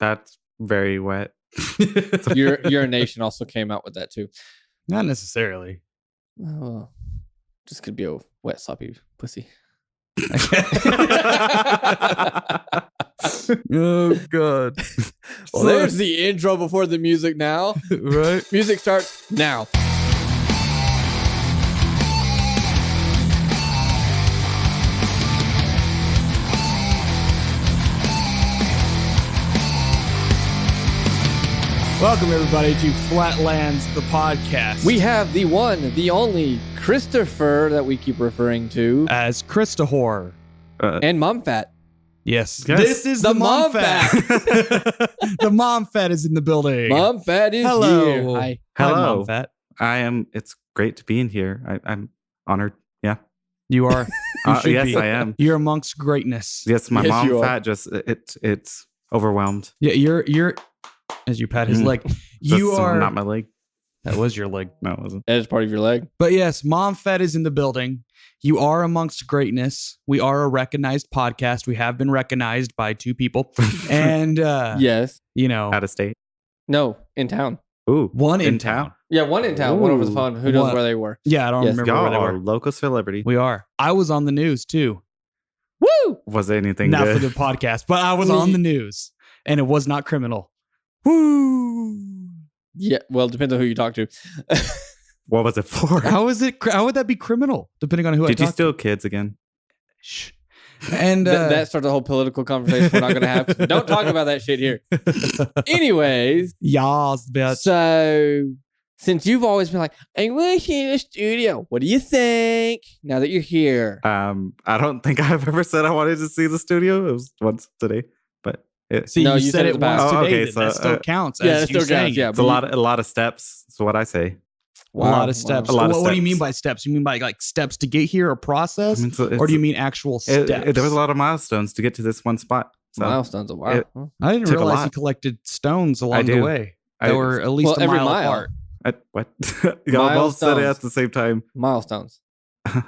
That's very wet. Urination also came out with that too. Not necessarily. Oh, just could be a wet, sloppy pussy. Oh, God. Well, there's the intro before the music now. Right? Music starts now. Welcome, everybody, to Flatlands, the podcast. We have the one, the only Christopher that we keep referring to as Christahor. And Mom Fat. Yes. This is the Mom Fat. The Mom Fat is in the building. Mom Fat is here. Hi. Hello. Hello. Mom Fat. It's great to be in here. I'm honored. Yeah. You are. You should yes, be. I am. You're amongst greatness. Yes, my Yes, Mom you are. Fat just it's overwhelmed. Yeah, you're as you pat his leg. You That's are not my leg. That was your leg. No, it wasn't. That is part of your leg. But yes, Mom Fat is in the building. You are amongst greatness. We are a recognized podcast. We have been recognized by two people. And Yes. you know, Out of state. No, in town. Ooh, one in town. Yeah, one in town, one over the Ooh. phone. Who knows What? where they were? Yeah, I don't Yes. remember where Y'all they are were. local celebrity. We are. I was on the news too. Woo! Was it anything Not good? for the podcast, but I was on the news and it was not criminal. Woo! Yeah, well, it depends on who you talk to. What was it for? How is it? How would that be criminal? Depending on who Did I you talk steal kids again? to. Shh. And That starts a whole political conversation we're not going to have. Don't talk about that shit here. Anyways, Yas, bitch. so since you've always been like, I wish you in the studio. What do you think now that you're here? I don't think I've ever said I wanted to see the studio. It was once today, but See, No, you you said said it it's bad. once Oh, today. okay, then so, that still counts. yeah, as it you still counts. saying. Yeah, it's a lot of steps. That's what I say. A lot of steps. A lot of What do you steps. mean by steps? You mean by like steps to get here, a process, I mean, so or do you mean actual steps? there was a lot of milestones to get to this one spot. So Milestones a while. it- Huh? I didn't took a realize lot. you collected stones along I the do. way. I- They were at least Well, a every mile mile. apart. what? Y'all both said it Milestones. at the same time. Milestones.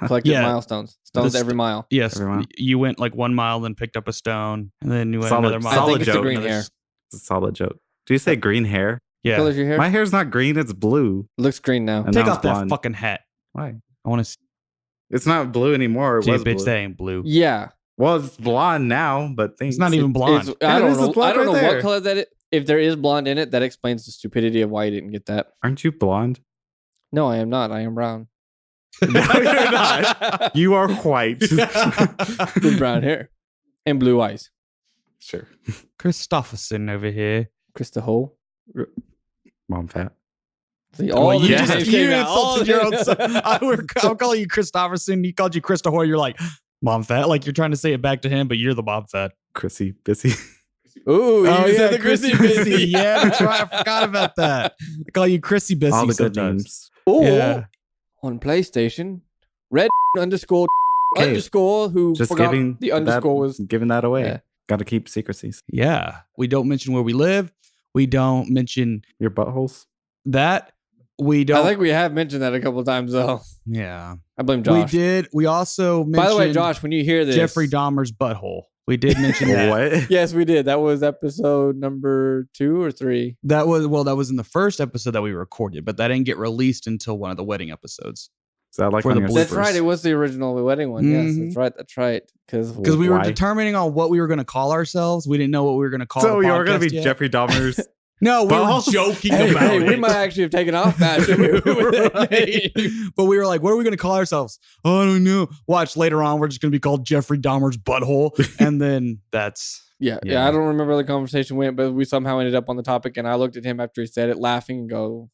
Collected Yeah. milestones. Stones This- every mile. Yes, Every mile. you went like 1 mile, then picked up a stone, and then you went Solid- another mile. I solid think it's the joke. green Another hair. s- It's a solid joke. Do you say green hair? Yeah. Color's your hair? My hair's not green. It's blue. Looks green now. And Take now off it's that blonde. fucking hat. Why? I want to It's not blue anymore. It see, was bitch. blue. That ain't blue. Yeah. Well, it's blonde now, but thanks. It's not even blonde. It's- I It don't is, know. it's blonde I don't know right what there. color that is. If there is blonde in it, that explains the stupidity of why you didn't get that. Aren't you blonde? No, I am not. I am brown. No, you're not. You are white. With brown hair and blue eyes. Sure. Christopherson over here. Krista Hole. Mom fat. See, Well, all you the just names you came out. All insulted the- your own son. I'm calling you Christopherson. He called you Krista Hoy. You're like, Mom Fat. Like you're trying to say it back to him, but you're the Mom Fat. Chrissy Bissy. Ooh, Oh, you yeah, said the Chrissy Chrissy Bissy. Bissy. Yeah, that's right. I forgot about that. I call you Chrissy Bissy All the good sometimes. names. Or Yeah. on PlayStation, red underscore Okay. underscore who Just forgot giving the underscore was giving that away. Yeah. Got to keep secrecies. Yeah. We don't mention where we live. We don't mention Your buttholes. that. We don't. I think we have mentioned that a couple of times though. yeah. I blame Josh. We did. We also mentioned By the way, Josh, when you hear this, Jeffrey Dahmer's butthole. We did mention that. What? Yes, we did. That was episode number 2 or 3. That was in the first episode that we recorded, but that didn't get released until one of the wedding episodes. Is that like For on the your bloopers. That's bloopers? right. It was the original wedding one. Yes, Mhm. that's right. Because Because we were Why? determining on what we were going to call ourselves. We didn't know what we were going to call. So the you are going to podcast be yet. Jeffrey Dahmer's. No, we Balls? were joking hey, about hey, it. we might actually have taken off fashion with that name. Right. But we were like, what are we going to call ourselves? Oh, I don't know. Watch later on. We're just going to be called Jeffrey Dahmer's butthole. And then that's. Yeah, Yeah. I don't remember how the conversation went, but we somehow ended up on the topic, and I looked at him after he said it, laughing, and go,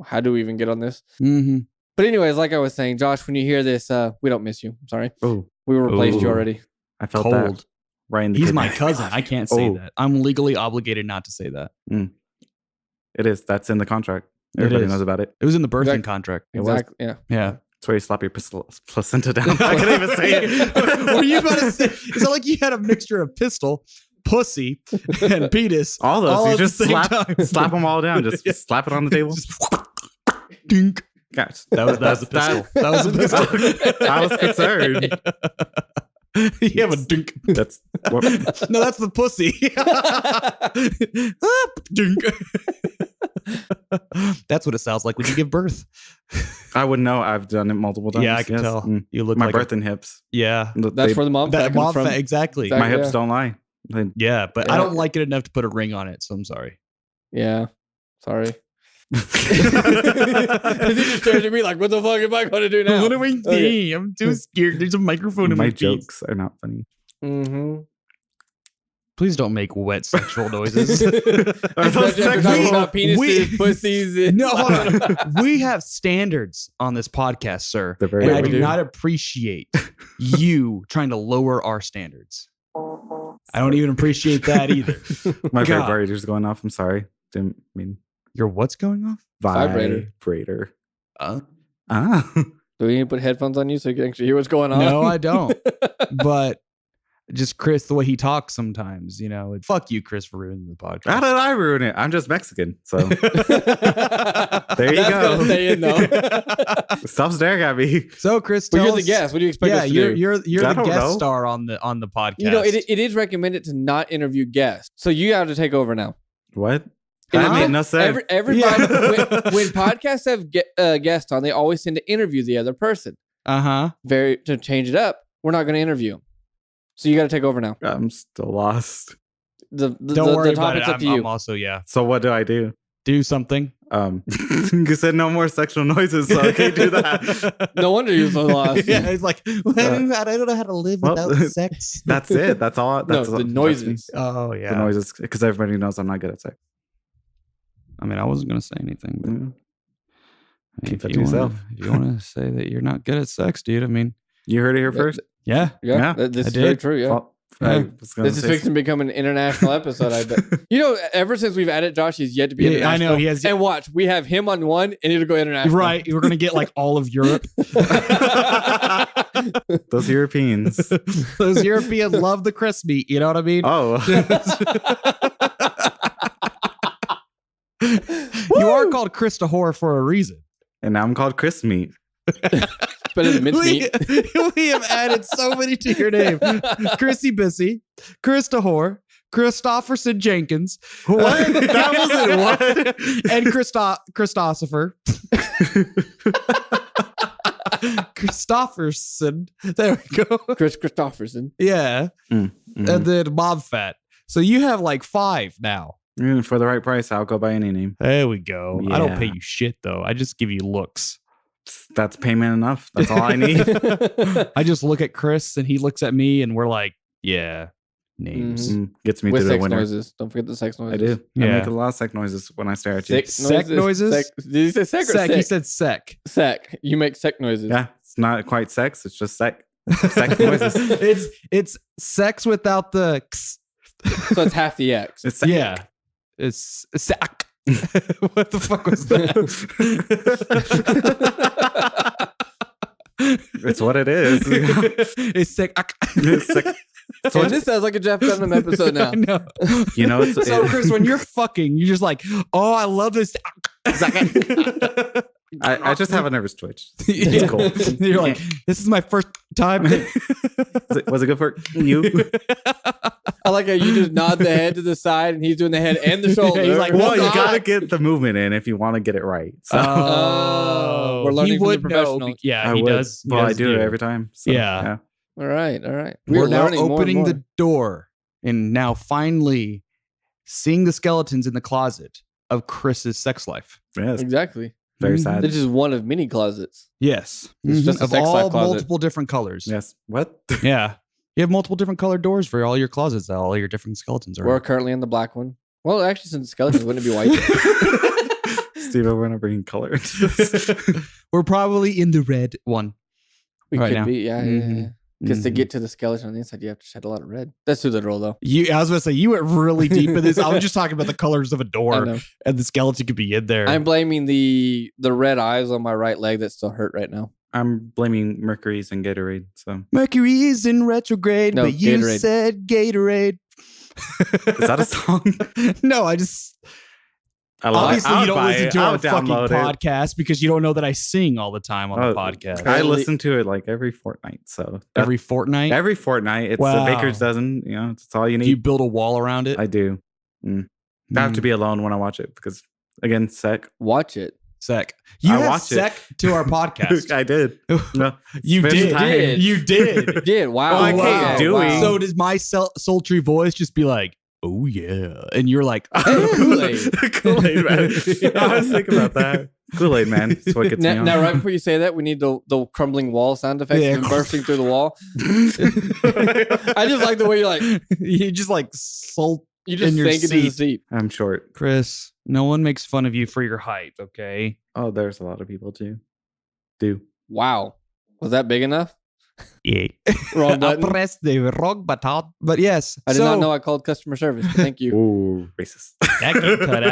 "How do we even get on this?" Mm-hmm. But anyways, like I was saying, Josh, when you hear this, we don't miss you. I'm sorry, Oh, we replaced you Ooh. already. I felt Cold. that. Right in the He's kidney. my cousin. I can't say Oh. that. I'm legally obligated not to say that. It is. That's in the contract. It Everybody is. knows about it. It was in the birthing Exact- contract. It was. Exactly. Yeah. Yeah. That's where you slap your placenta down. I couldn't even say it. What were you about to say? It's not like you had a mixture of pistol, pussy, and penis. All those. all You at the just same slap, time. slap them all down. Just Yeah. slap it on the table. Dink. Gosh, That was a pistol. That was a pistol. I was concerned. You have a dunk. That's what, No, that's the pussy. Dunk. That's what it sounds like when you give birth. I would know. I've done it multiple times. Yeah, I can tell. You look my like birthing hips. Yeah, That's where the mom that fat comes mom from. fat, exactly. Exactly. My hips Yeah. don't lie. They- Yeah, but I Yeah. don't like it enough to put a ring on it, so I'm sorry. Yeah. Sorry. He just stares at me like, what the fuck am I going to do now? What do we do? Okay. I'm too scared. There's a microphone in my my face. jokes are not funny. Mm-hmm. Please don't make wet sexual noises. Especially after talking about penises, pussies. And No, hold on. We have standards on this podcast, sir. They're very And I low. do not appreciate you trying to lower our standards. I don't even appreciate that either. My God. vibrator's going off. I'm sorry. Didn't mean Your what's going off? Vibrator. vibrator. Uh, Ah. Do we need to put headphones on you so you can actually hear what's going on? no, I don't. But just Chris, the way he talks sometimes, you know, fuck you, Chris, for ruining the podcast. How did I ruin it? I'm just Mexican. So There you That's go. Gonna stay in though. stop staring at me. So, Chris, Well, tell you're the us- guest. What do you expect Yeah, us to you're do? you're I the don't guest know. star on the podcast. You know, it is recommended to not interview guests. So you have to take over now. What? Huh? I made no sense. Everybody, Yeah. when podcasts have guests on, they always tend to interview the other person. Uh-huh. To change it up, we're not going to interview them. So you got to take over now. I'm still lost. The Don't worry about topic's it. up to you. I'm also, yeah. So what do I do? Do something. You said no more sexual noises, so I can't do that. No wonder you're so lost. Yeah, it's like, I don't know how to live Well, without sex. That's it. That's all. That's the all- noises. Oh, The yeah. noises, because everybody knows I'm not good at sex. I mean, I wasn't going to say anything. But Mm. I mean, Keep that to yourself. If you want to say that you're not good at sex, dude, I mean, You heard it here Yeah, first. yeah. Yeah, this I is very did. true. Yeah. Well, Yeah. I was gonna This is say fixing to become an international episode, I bet. You know, ever since we've added Josh, he's yet to be Yeah, international. I know, he has- And watch, we have him on one, and it'll go international. Right. We're going to get like all of Europe. those Europeans. Those Europeans love the Chris meat. You know what I mean? Oh, You are called Chris Horror for a reason. and now I'm called Chris Meat. Better than mincemeat. We have added so many to your name. Chrissy Bissy, Chris Horror, Christopherson Jenkins. What? That wasn't what? And Christopher. Christopherson. There we go. Chris Christopherson. Yeah. Mhm. And then Mob Fat. So you have like 5 now. For the right price, I'll go by any name. There we go. I don't Yeah. pay you shit though. I just give you looks. That's payment enough. That's all I need. I just look at Chris and he looks at me and we're like, yeah, names. Gets me With through the sex winter. noises. Don't forget the sex noises. I do. Yeah. I make a lot of sex noises when I stare at you. Sec noises? Did you say sec or Sec. sec? He said sec. Sec. You make sec noises. Yeah, it's not quite sex. It's just sec. Sex noises. It's sex without the x. So it's half the X. It's sec. Yeah. It's sec. What the fuck was that? It's what it is. It's sec. It's sec. So And this sounds like a Jeff Dunham episode now. I know. You know, it's So Chris, when you're fucking, you're just like, oh, I love this. I just have a nervous twitch. Yeah. It's cool. You're like, this is my first time. Was it good for you? I like how you just nod the head to the side and he's doing the head and the shoulder. He's like, Well, you God. gotta get the movement in if you want to get it right. So Oh, we're learning he from the would know. professionals. Yeah, I he would. does. He Well, I does do it every time. So, Yeah. All right. All right. We're now learning more and opening more. the door and now finally seeing the skeletons in the closet of Chris's sex life. Yes. Exactly. Very Mhm. sad. This is one of many closets. Yes. It's just a of sex life all closet. multiple different colors. Yes. What? Yeah. You have multiple different colored doors for all your closets that all your different skeletons are. We're currently in the black one. Well, actually, since skeletons, wouldn't it be white? Steve, we're gonna bring color into this. We're probably in the red one. We Right could now. be, yeah. Mhm. Because to Mhm. get to the skeleton on the inside, you have to shed a lot of red. That's too literal, though. I was going to say, you went really deep in this. I was just talking about the colors of a I door know. and the skeleton could be in there. I'm blaming the red eyes on my right leg that still hurt right now. I'm blaming Mercury's and Gatorade. So Mercury is in retrograde, No, but you Gatorade. said Gatorade. is that a song? No, I just Obviously, you don't listen to our fucking download it. podcast because you don't know that I sing all the time on the podcast. I listen to it like every fortnight. So Every fortnight? every fortnight, it's Wow. a baker's dozen. You know, it's all you Do need. you build a wall around it? I do. I have to be alone when I watch it because, again, sec. Watch it. Sec. You I have watch it. sec to our podcast. I did. No, You spend did. time. You did. Did wow. Oh, I can't wow. do it. Wow. So does my sultry voice just be like, oh yeah, and you're like, Kool-Aid. Kool-Aid, man. I was thinking about that. Kool-Aid, man. That's what gets me on. Now, right before you say that, we need the crumbling wall sound effects Yeah. of him bursting through the wall. I just like the way you're like, you just like salt. you just In your sank into the seat. seat. I'm short. Chris, no one makes fun of you for your height, okay? Oh, there's a lot of people too. Do. Wow. Was that big enough? Yeah. Wrong I button. pressed the wrong button. But yes, I did not know I called customer service. But thank you. Ooh, racist. that get cut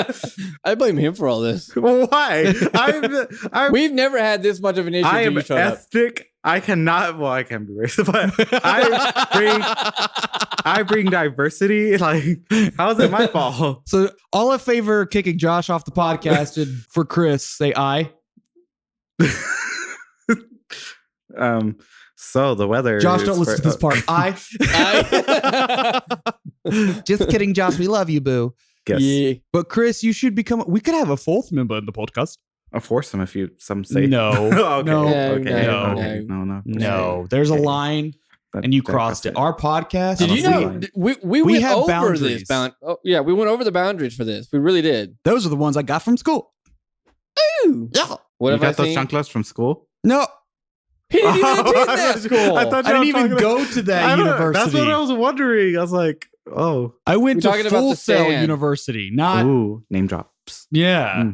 out. I blame him for all this. Why? I'm We've never had this much of an issue I until am you showed up. ethnic. I cannot. Well, I can be racist, but I bring diversity. Like, how is it my fault? So, all in favor of kicking Josh off the podcast, and for Chris, say aye. So the weather. Josh, is don't listen to this part. Aye. Just kidding, Josh. We love you, boo. Yes. Yeah. But Chris, you should become. We could have a fourth member in the podcast. I'll force them if you some say No. okay. No. Okay. No. Okay. No. No, there's a line, and you crossed it. Our podcast. Did you see know it. we We went have over boundaries. this bound? Oh, yeah, we went over the boundaries for this. We really did. Those are the ones I got from school. Yeah. What You have I got those seen? chanclas from school? No, He didn't even attend that school. I thought I didn't you were even talking go to that I don't know. university. That's what I was wondering. I was like, oh, I went We're to talking about Full the Sail stand. University, not ooh, name drops. yeah.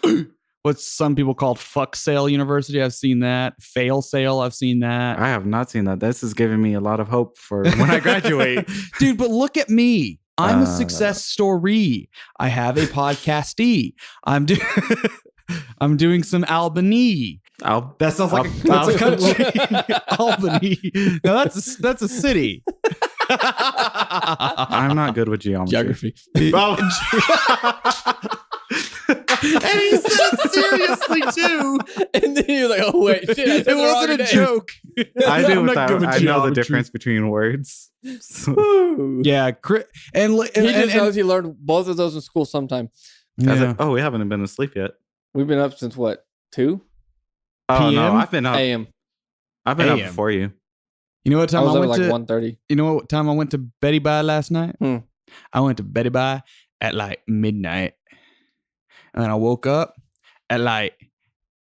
Mm. What some people call Fuck Sail University. I've seen that. Fail Sail. I've seen that. I have not seen that. This is giving me a lot of hope for when I graduate. Dude, but look at me. I'm a Uh, success story. I have a podcastee. I'm doing some Albany. That sounds like that's a country. Albany. No, that's a city. I'm not good with geometry. Geography. And he said it seriously too. And then you're like, oh wait, shit! I said It wasn't a joke. I do I'm with not that. good with I know the geometry. difference between words. Yeah, and He just knows he learned both of those in school sometime. I was yeah. like, oh, we haven't been asleep yet. We've been up since what, 2 Oh no, PM? I've been up. a.m. I've been up AM. before you. You know what I time was I up at went like to? 1:30. You know what time I went to Betty Bye last night? Hmm. I went to Betty Bye at like midnight, and then I woke up at like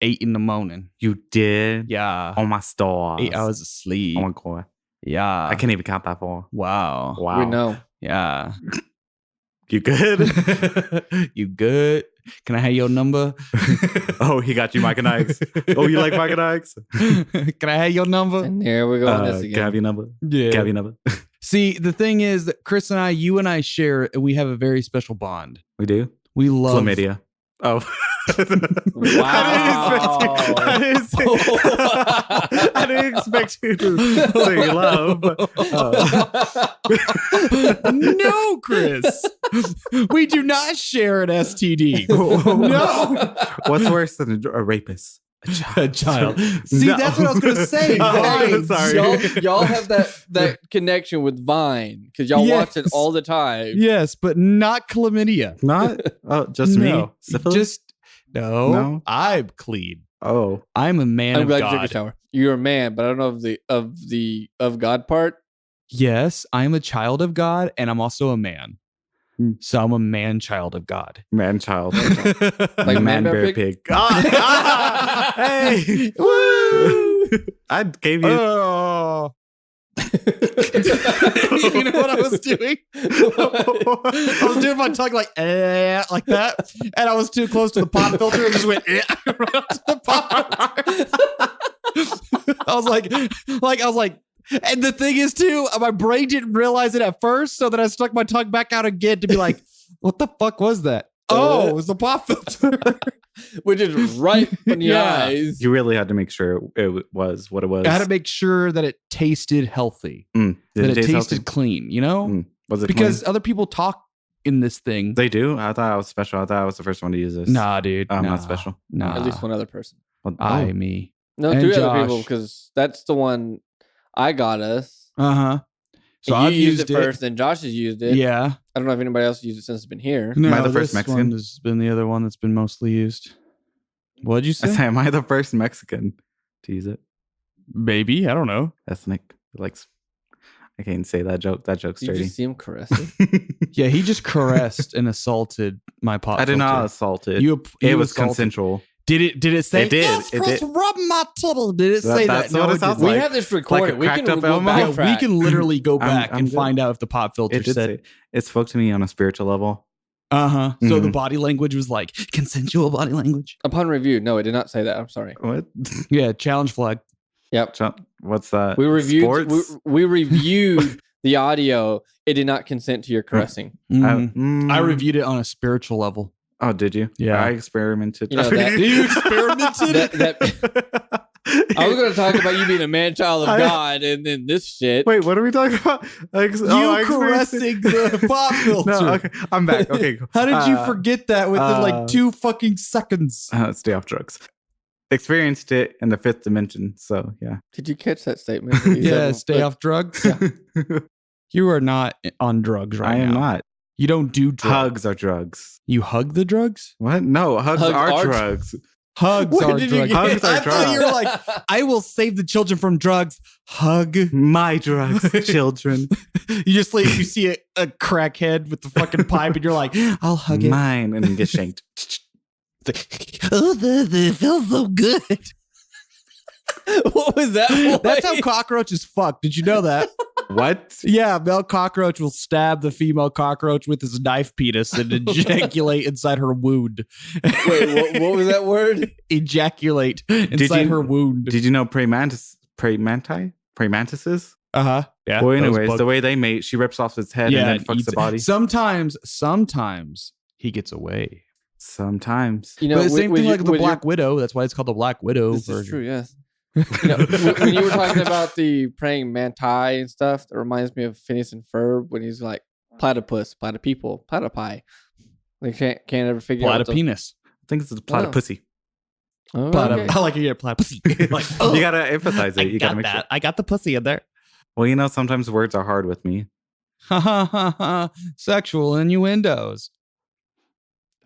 8 in the morning. You did? Yeah, Oh my stars. 8 hours of sleep. Oh my god. Yeah, I can't even count that far. Wow. Wow. We know. Yeah. You good? You good? Can I have your number? Oh, he got you, Mike and Ike's. Oh, you like Mike and Ike's? Can I have your number? And there we go on this Can I have again. your number? Yeah. Can I have your number? See, the thing is that Chris and I, you and I share, and we have a very special bond. We do? We love Chlamydia. Oh. Wow. I didn't expect you to say love. No, Chris. We do not share an STD. No. What's worse than a rapist? A child. See, No. that's what I was going to say. I'm Vine. sorry. Y'all have that connection with Vine because y'all watch it Yes. all the time. Yes, but not chlamydia. Not? Oh, just me? No. Syphilis? Just no. No? I'm clean. Oh. I'm a man I'm of glad you took a God. shower. You're a man, but I don't know of the God part. Yes, I'm a child of God, and I'm also a man. Hmm. So I'm a man child of God. Man child. Like man bear pig. Ah, hey. Woo. I gave you. Oh. You know what I was doing? I was doing my tongue like that, and I was too close to the pop filter and just went right up to the pop filter. I was like, and the thing is too, my brain didn't realize it at first, so then I stuck my tongue back out again to be like, what the fuck was that? Oh, it was the pop filter. Which is right in your Yeah. eyes. You really had to make sure it was what it was. I had to make sure that it tasted healthy, Did that it taste tasted healthy? clean, you know? Mm. Was it Because other people talk in this thing. They do? I thought I was special. I thought I was the first one to use this. Nah, dude. I'm nah, not special. Nah. At least one other person. Well, Me. No, And 3 other Josh. people, because that's the one I got us. Uh-huh. So And I've you used it first, then Josh has used it. Yeah. I don't know if anybody else used it since it's been here. No, Am I the first this Mexican? one has been the other one that's been mostly used. What'd you I say? say, am I the first Mexican to use it? Maybe. I don't know. Ethnic. Likes. I can't say that joke. That joke's Did you dirty. just see him caressing? Yeah, he just caressed and assaulted my pop I did not filter. assault it. You It was assaulted. consensual. Did it say? It did. Yes, It Chris, did. rub my tittle. Did it say That's that? what No, it it sounds didn't. we like. have this recorded. a We can cracked up go Elmo? Yeah, backtrack. we can literally go I'm back and good. find out if the pop filter It did said. say. It spoke to me on a spiritual level. Uh-huh. So the Mhm. body language was like consensual body language. Upon review, no, it did not say that. I'm sorry. What? Yeah, challenge flag. Yep. What's that? We reviewed Sports? we reviewed the audio. It did not consent to your caressing. I reviewed it on a spiritual level. Oh, did you? Yeah. I experimented. You know that- You experimented? That- I was going to talk about you being a man child of I- God, and then this shit. Wait, what are we talking about? I caressing the pop filter. No, okay, I'm back. Okay, cool. How did you forget that within like uh, 2 fucking seconds? Stay off drugs. Experienced it in the 5th dimension. So yeah. Did you catch that statement? that he Yeah, said? stay off drugs. You are not on drugs right I now. am not. You don't do drugs. Hugs are drugs. You hug the drugs? What? No, hugs Hugs are are drugs. Hugs Where are did you drugs. get- Hugs are I thought you were drugs. like, I will save the children from drugs. Hug. My drugs, children. You just like you see a crackhead with the fucking pipe, and you're like, I'll hug it. Mine, and then get shanked. Oh, it feels so good. What was that? That's how cockroaches fuck. Did you know that? What? Yeah, male cockroach will stab the female cockroach with his knife penis and ejaculate inside her wound. Wait, what was that word? Ejaculate inside her wound. Did you know praying mantises? Uh-huh. Yeah. Well, those anyways, bugs. the way they mate, she rips off its head and then fucks eats the it. body. Sometimes he gets away. Sometimes. You know, But the same thing like the with your- Black Widow. That's why it's called the Black Widow This is version. true, yes. You know, when you were talking about the praying manti and stuff, that reminds me of Phineas and Ferb when he's like platypus, platypeople, platypi. They can't ever figure out. Platypenis. I think it's a platypussy. Oh, Platy- okay. I like to get platypussy. Like, oh, You gotta emphasize I it. You got gotta make that. sure. I got the pussy in there. Well, you know, sometimes words are hard with me. Ha ha ha ha. Sexual innuendos.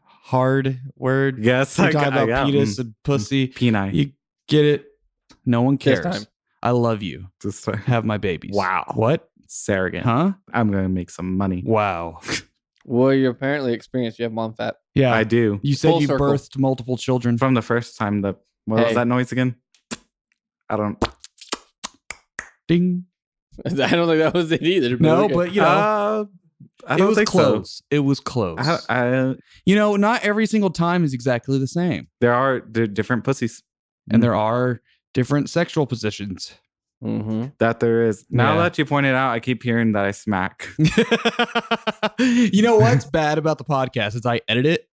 Hard word. Yes, We I talk got about penis and pussy. Peni. You get it. No one This cares. time. I love you. Just Have my babies. Wow. What? surrogate. Huh? I'm gonna make some money. Wow. Well, you apparently experienced. You have mom fat. Yeah. I do. You said Full you circle. birthed multiple children. From the first time, what was Hey. that noise again? I don't. Ding. I don't think that was it either. No, okay. but you know, I it don't was think close. It was close. so. You know, not every single time is exactly the same. There are different pussies. And there are different sexual positions. Mhm. That there is. Now Yeah. that you pointed out, I keep hearing that I smack. You know what's bad about the podcast is I edit it.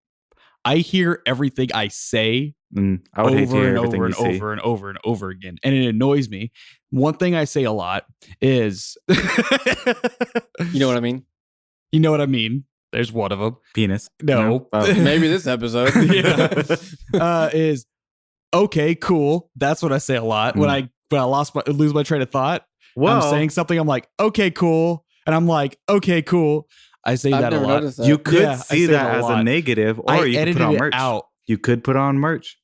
I hear everything I say I would hate to over hear and everything over you and say. over and over and over again. And it annoys me. One thing I say a lot is You know what I mean? You know what I mean? There's one of them. Penis. No. Oh. Maybe this episode. Yeah. Is okay, cool. That's what I say a lot. When I lose my train of thought, I'm saying something, I'm like, okay, cool. And I'm like, okay, cool. I say I've that a never lot. noticed that. You could Yeah, I see say that it a as a lot. negative, or I you could edited put on it merch. out. You could put on merch.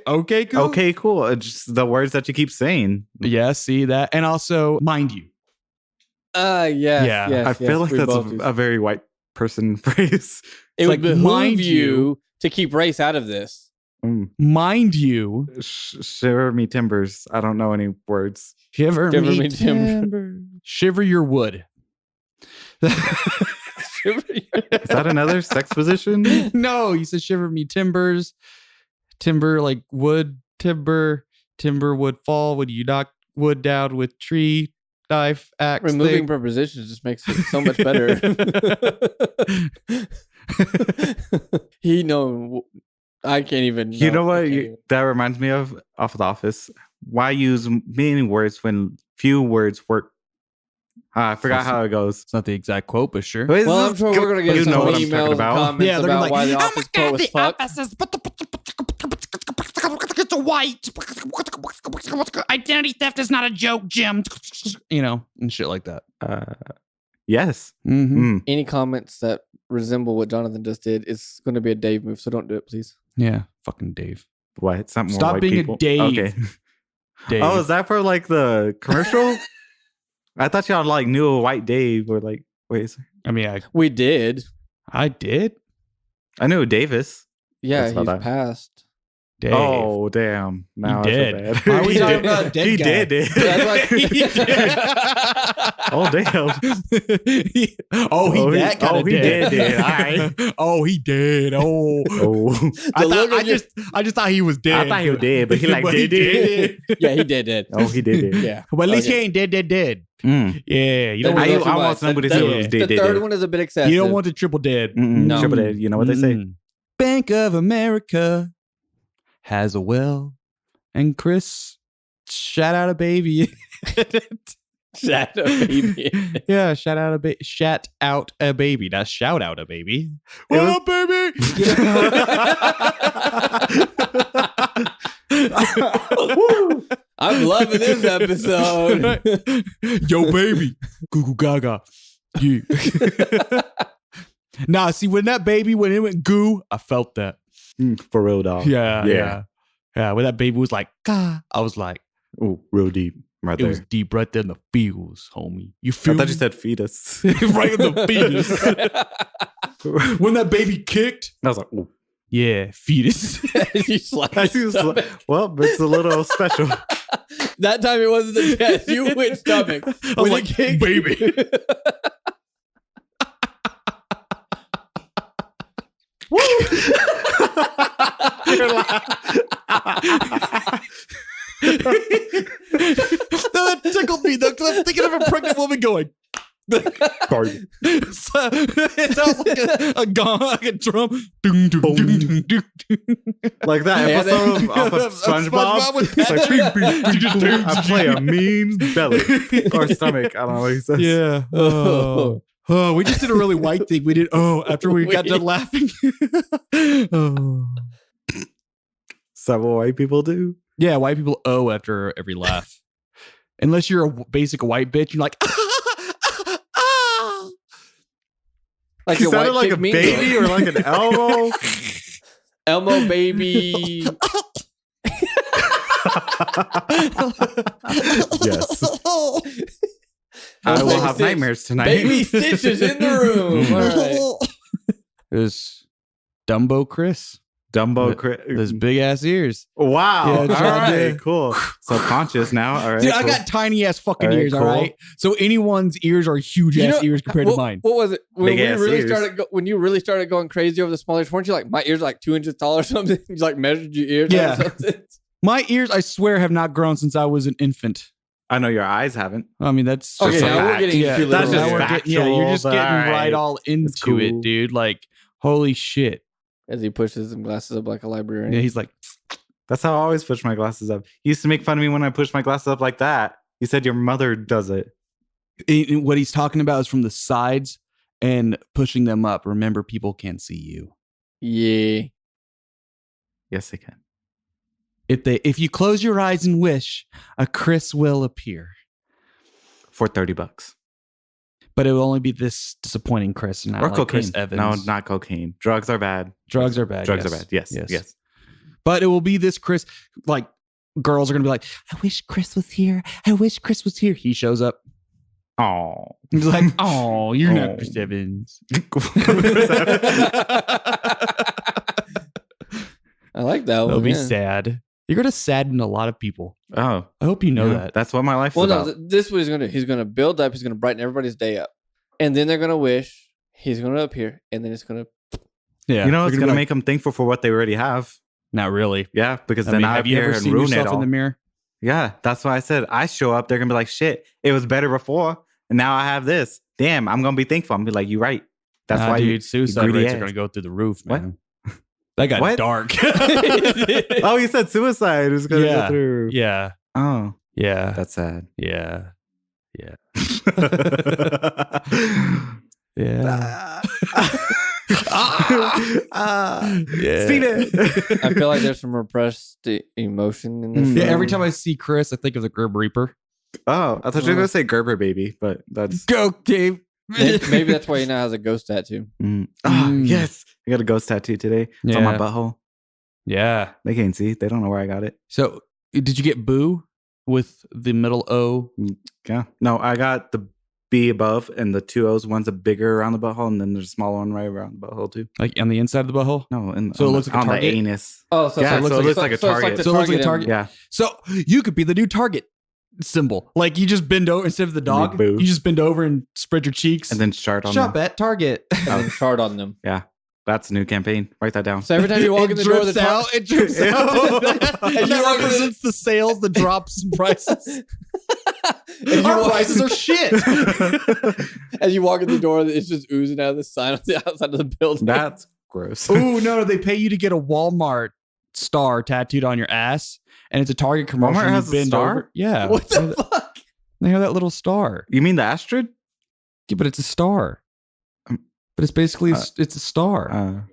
Okay, cool. Okay, cool. It's just the words that you keep saying. Yeah, see that. And also, mind you. Yes, Yeah, yes, I feel yes, like we that's both use. a very white person phrase. It It's would like, behoove mind you you- to keep race out of this. Mind you. Shiver me timbers. I don't know any words. Shiver Shiver me me timber. timber. Shiver your wood. Is that another sex position? No, you said shiver me timbers. Timber like wood, timber would fall when you knock wood down with tree, knife, axe. Removing thing. prepositions just makes it so much better. I can't even. You know I what? can't even. That reminds me of The Office. Why use many words when few words work I forgot how it goes. It's not the exact quote, but sure. Wait, Well, I'm sure we're gonna get you some know what I'm emails talking and about. comments Yeah, they're about like, why the "Oh my office God, quote was the fucked. office is it's white. Identity theft is not a joke, Jim. You know, and shit like that. Yes. Mm-hmm. Mm. Any comments that resemble what Jonathan just did is going to be a Dave move, so don't do it, please. Yeah, fucking Dave. What? It's not more Stop white being a people? Dave. Okay. Dave. Oh, is that for like the commercial? I thought y'all like knew a white Dave or like wait. I mean, We did. I did. I knew Davis. Yeah, That's he's about that. passed. Dave. Oh damn! Now He I did. feel bad. Why are we He talking did. about dead He guy? did. That's why- He did. Oh damn! That kind of he did. All right. Oh, he did. Oh, Oh, I just thought he was dead. I thought he was dead, but he like But he did. Yeah, he did. Oh, he did. Yeah. But at least Okay. he ain't dead. Mm. Yeah, you don't That want was I too want much. somebody The- to say the- it was The dead. third one is a bit excessive. you don't want the triple dead. No. Triple dead. You know what they say? Bank of America has a well, and Chris shout out a baby. Shut up, baby. Yeah, shout out a baby. Shout out a baby. Not shout out a baby. It What was- up, baby? I'm loving this episode. Yo, baby. Goo goo gaga. Yeah. Nah, see, when it went goo, I felt that. For real, dog. Yeah. When that baby was like, "Gah," I was like, Ooh, real deep right it there. was deep right there in the feels, homie. You I feel thought me? you said fetus. right in the fetus. When that baby kicked, I was like, ooh. yeah, fetus. You slapped I his was stomach. like, well, it's a little special. That time it wasn't the chest. You went stomach. I was When like, it kicked- baby. That tickled me though, because I'm thinking of a pregnant woman going. Sorry. So, it sounds like a gong, like a drum. Ding, ding, ding, ding, ding, ding. Like that Yeah, episode off of SpongeBob. with It's like, Patrick. bing, bing, Just bing. I play a mean belly or stomach. I don't know what he says. Yeah. Oh, we just did a really white thing. We did. Oh, after we got done laughing. Oh. Is that what white people do? Yeah, white people after every laugh. Unless you're a basic white bitch, you're like, Like He your sounded white like chick a mean baby girl. or like an Elmo. Elmo baby. Yes. I will have nightmares tonight. Baby Stitches in the room. All right. There's Dumbo Chris. Dumbo. Those big ass ears. Wow. Yeah, All John right. did. Cool. Subconscious now. All right. Dude, I cool. got tiny ass fucking All right, ears, cool. all right? So anyone's ears are huge You ass know, ears compared what, to mine. What was it? When Big we ass really ears. started when you really started going crazy over the small ears, weren't you like, my ears are like 2 inches tall or something? You like measured your ears Yeah. or something? My ears, I swear, have not grown since I was an infant. I know your eyes haven't. I mean, that's Okay, Just a now we're fact. getting yeah, too That's literal. just now we're factual, getting, you're just but getting all right all into cool. it, dude. Like, holy shit. As he pushes his glasses up like a librarian. Yeah, he's like, That's how I always push my glasses up. You used to make fun of me when I push my glasses up like that. You said your mother does it. what he's talking about is from the sides and pushing them up. Remember, people can't see you. Yeah. Yes, they can. If you close your eyes and wish, a Chris will appear. For $30. But it will only be this disappointing Chris, not Or like cocaine. Chris Evans. No, not cocaine. Drugs are bad. Drugs are bad. Drugs yes. are bad. Yes. But it will be this Chris, like, girls are going to be like, I wish Chris was here. I wish Chris was here. He shows up. Oh. He's like, oh, you're Oh. not Chris Evans. I like that That'll one. be yeah. sad. You're going to sadden a lot of people. Oh. I hope you know yeah, that. That's what my life is Well, no, about. this is what he's going to do. He's going to build up. He's going to brighten everybody's day up. And then they're going to wish. He's going to appear. And then it's going to. Yeah. You know, They're it's be going to like, make them thankful for what they already have. Not really. Yeah, because I then mean, I have you appear ever and seen ruin it yourself all. in the mirror? Yeah, that's why I said I show up. They're going to be like, shit, it was better before. And now I have this. Damn, I'm going to be thankful. I'm going to be like, you're right. That's Nah, why dude, suicide greedy rates ass. are going to go through the roof, What? man. That got What? dark. Oh, you said suicide was going to Yeah. go through. Yeah. Oh, Yeah. that's sad. Yeah. Yeah. Yeah. Yeah. Steven. I feel like there's some repressed emotion in this. Yeah, film. every time I see Chris, I think of the Grim Reaper. Oh, I thought you were gonna say Gerber baby, but that's Go, Dave. Maybe that's why he now has a ghost tattoo. yes. I got a ghost tattoo today. It's on my butthole. Yeah. They can't see. They don't know where I got it. So, did you get Boo with the middle O? Yeah. No, I got the B above and the two O's. One's a bigger around the butthole, and then there's a smaller one right around the butthole too. Like on the inside of the butthole? No, So it looks like a on the target? anus. Oh, so, Yeah, it's so it looks like a so it's target. the So it looks like a in- target? Yeah. So you could be the new target symbol. Like you just bend over instead of the dog. Boo. You just bend over and spread your cheeks. And then chart on shop them. at Target. and then chart on them. Yeah. That's a new campaign. Write that down. So every time you walk in the door of the tar- It drips out. And And you that walk in represents the sales, the drops in prices. and you Our walk- prices are shit. as you walk in the door, it's just oozing out of the sign on the outside of the building. That's gross. Ooh, no, they pay you to get a Walmart star tattooed on your ass, and it's a Target commercial. Walmart and you has a bend star? over. Yeah. What the fuck? They have that little star. You mean the Astrid? Yeah, but it's a star. Um, But it's basically it's a star.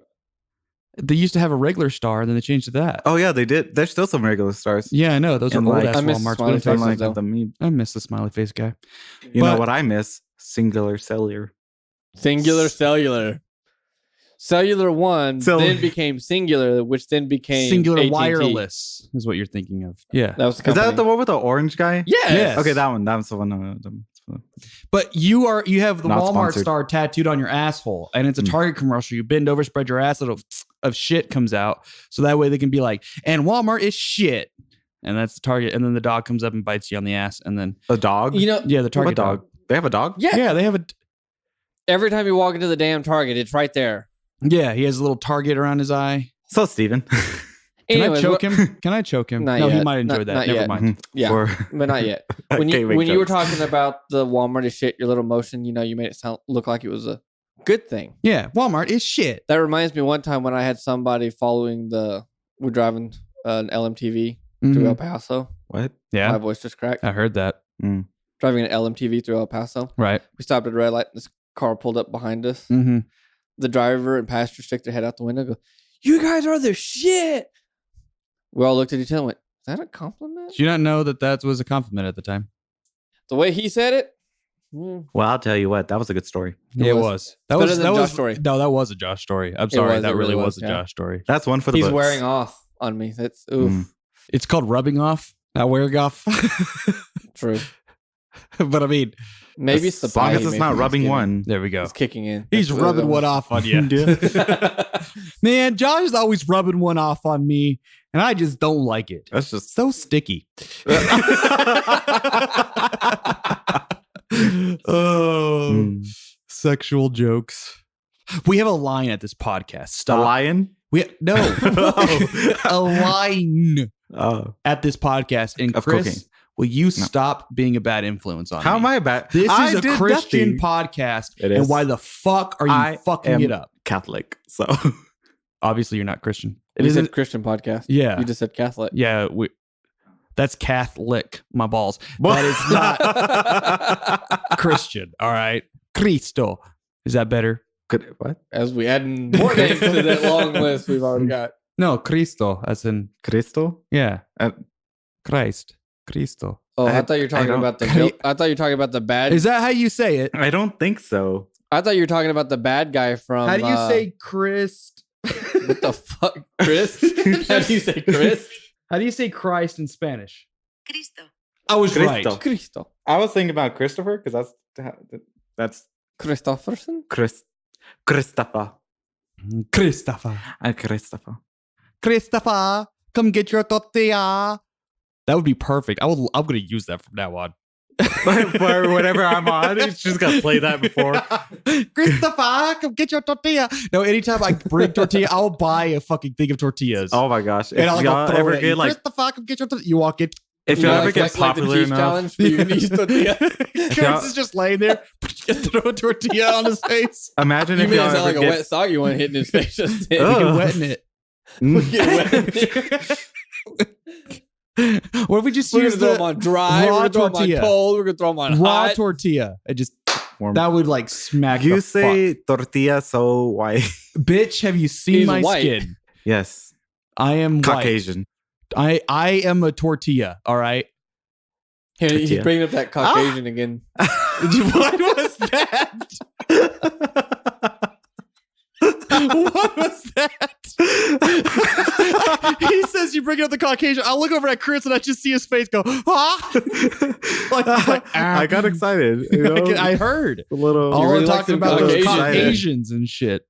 They used to have a regular star, and then they changed to that. Oh yeah, they did. There's still some regular stars. Yeah, I know. Those are And old like- ass I miss Walmarts. smiley What if I faces, like- though. the meme. I miss the smiley face guy. You know But- what I miss? Singular cellular. Singular cellular. Cellular one Cellular. then became singular, which then became Singular AT&T. wireless is what you're thinking of. Yeah. That was the Is that company. the one with the orange guy? Yes. Yes. Okay, that one. That was the one. But you have the Not Walmart sponsored. star tattooed on your asshole, and it's a Mm. Target commercial. You bend over, spread your ass, little of shit comes out, so that way they can be like, "And Walmart is shit," and that's the Target. And then the dog comes up and bites you on the ass, and then A dog? You know, yeah, the Target What dog? They have a dog? yeah. Yeah, they have a. Every time you walk into the damn Target, it's right there. Yeah, he has a little target around his eye. So, Steven. Can Anyways, I choke him? Can I choke him? Not No, he yet. might enjoy Not- that. not Never yet. mind. Yeah, For- but not yet. I When can't you make when you were jokes. talking about the Walmart is shit, your little motion, you made it sound look like it was a good thing. Yeah, Walmart is shit. That reminds me one time when I had somebody following we're driving an LMTV through Mhm. El Paso. What? My Yeah, voice just cracked. I heard that. Driving an LMTV through El Paso. Right. We stopped at a red light. This car pulled up behind us. Mm-hmm. The driver and passenger stick their head out the window and go, "You guys are the shit." We all looked at each other and went, "Is that a compliment?" Did you not know that was a compliment at the time? The way he said it, Well, I'll tell you what. That was a good story. Yeah, it was. was. That Better was than that Josh was story. No, that was a Josh story. I'm sorry, was, that it really really was was, a yeah. Josh story. That's one for the he's books. wearing off on me. That's oof. Mm. It's called rubbing off, not wearing off. True. But I mean, Maybe it's the As long pie as he it's made not for rubbing Thanksgiving. one. there we go. It's kicking in. He's That's- rubbing one off on you. Man, Josh is always rubbing one off on me, and I just don't like it. That's just So sticky. Oh, sexual jokes. We have a line at this podcast. a Stop. lion. No, a line Oh, at this podcast. And Of Chris, cocaine. will you stop being a bad influence on how me? am I bad? This I is a did Christian nothing. podcast, It and is. why the fuck are you I fucking am it up? Catholic. So Obviously, you're not Christian. You It said isn't. Christian podcast. Yeah, You just said Catholic. yeah. That's Catholic. My balls. That is not Christian. All right, Cristo. Is that better? Good, what? As we add more names to that long list we've already got. No, Cristo. As in, Cristo? yeah, Uh, Christ, Cristo. Oh, I I- thought you were talking I don't- about the. I thought you were talking about the bad. Is that how you say it? I don't think so. I thought you were talking about the bad guy from. How do you say Christ? What the fuck, Chris? How do you say Chris? How do you say Christ in Spanish? Cristo. I was Cristo. right. Cristo. I was thinking about Christopher because that's Christofferson. Christopher. Christopher. Christopher. Christopher, come get your tortilla. That would be perfect. I'm going to use that from now on. For whatever I'm on, it's just gonna play that before. Christopher, come get your tortilla. No, anytime I bring tortilla, I'll buy a fucking thing of tortillas. Oh my gosh! If and I'll y'all go throw ever it at you. get like, Christopher, come get your tortilla. You walk in. if You y'all know, ever like get the popular cheese enough, challenge for you to use tortilla. Chris is just laying there. Throw a tortilla on his face. imagine You if made it y'all sound ever like a get. wet sock you want to hit in his face. Just then. Ugh. You get wet in it. We get wet in it. What if we just We're use gonna throw the them on dry. We're raw gonna throw them on tortilla? cold. We're gonna throw them on raw hot. tortilla? It just Warm. that would like smack. You the say tortilla so white. fuck. Bitch, have you seen He's my white. skin? Yes. I am Caucasian. white. I am a tortilla. All right. He's Tortilla. bringing up that Caucasian again. What was that? What was that? He says you bring up the Caucasian. I look over at Chris and I just see his face go, huh? I got excited. You know? I heard. A little. All really I'm like talking them about was Caucasians. Caucasians and shit.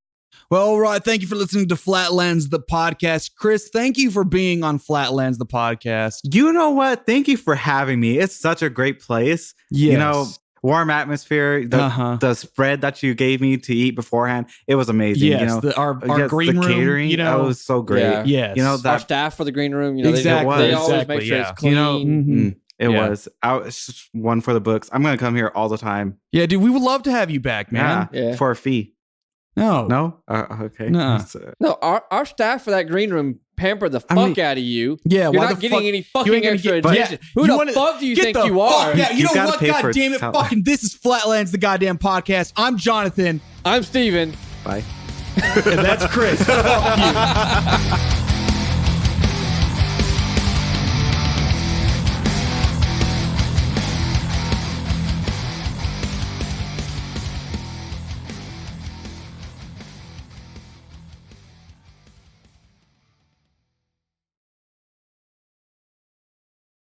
Well, all right. Thank you for listening to Flatlands, the podcast. Chris, thank you for being on Flatlands, the podcast. You know what? Thank you for having me. It's such a great place. Yes. You know, warm atmosphere. The spread that you gave me to eat beforehand, it was amazing. Yes, you know, our yes, green the room, catering, you know, that was so great. Yeah. yes. You know Our that. staff for the green room, you know, Exactly, they always exactly, make sure yeah. it's clean. You know, Mhm. It Yeah. was. It's just one for the books. I'm gonna come here all the time. Yeah, dude, we would love to have you back, man. Yeah. For a fee. No. No. Okay. Nuh-uh. It's, No, our staff for that green room pampered the I fuck mean- out of you. Yeah, You're why not the getting fuck? any you fucking ain't gonna extra get- but- attention. Who you the wanna- fuck do you Get think the you fuck are? out. You You know gotta what? pay God for damn it. talent. Fucking this is Flatlands, the goddamn podcast. I'm Jonathan. I'm Steven. Bye. And that's Chris. Fuck you.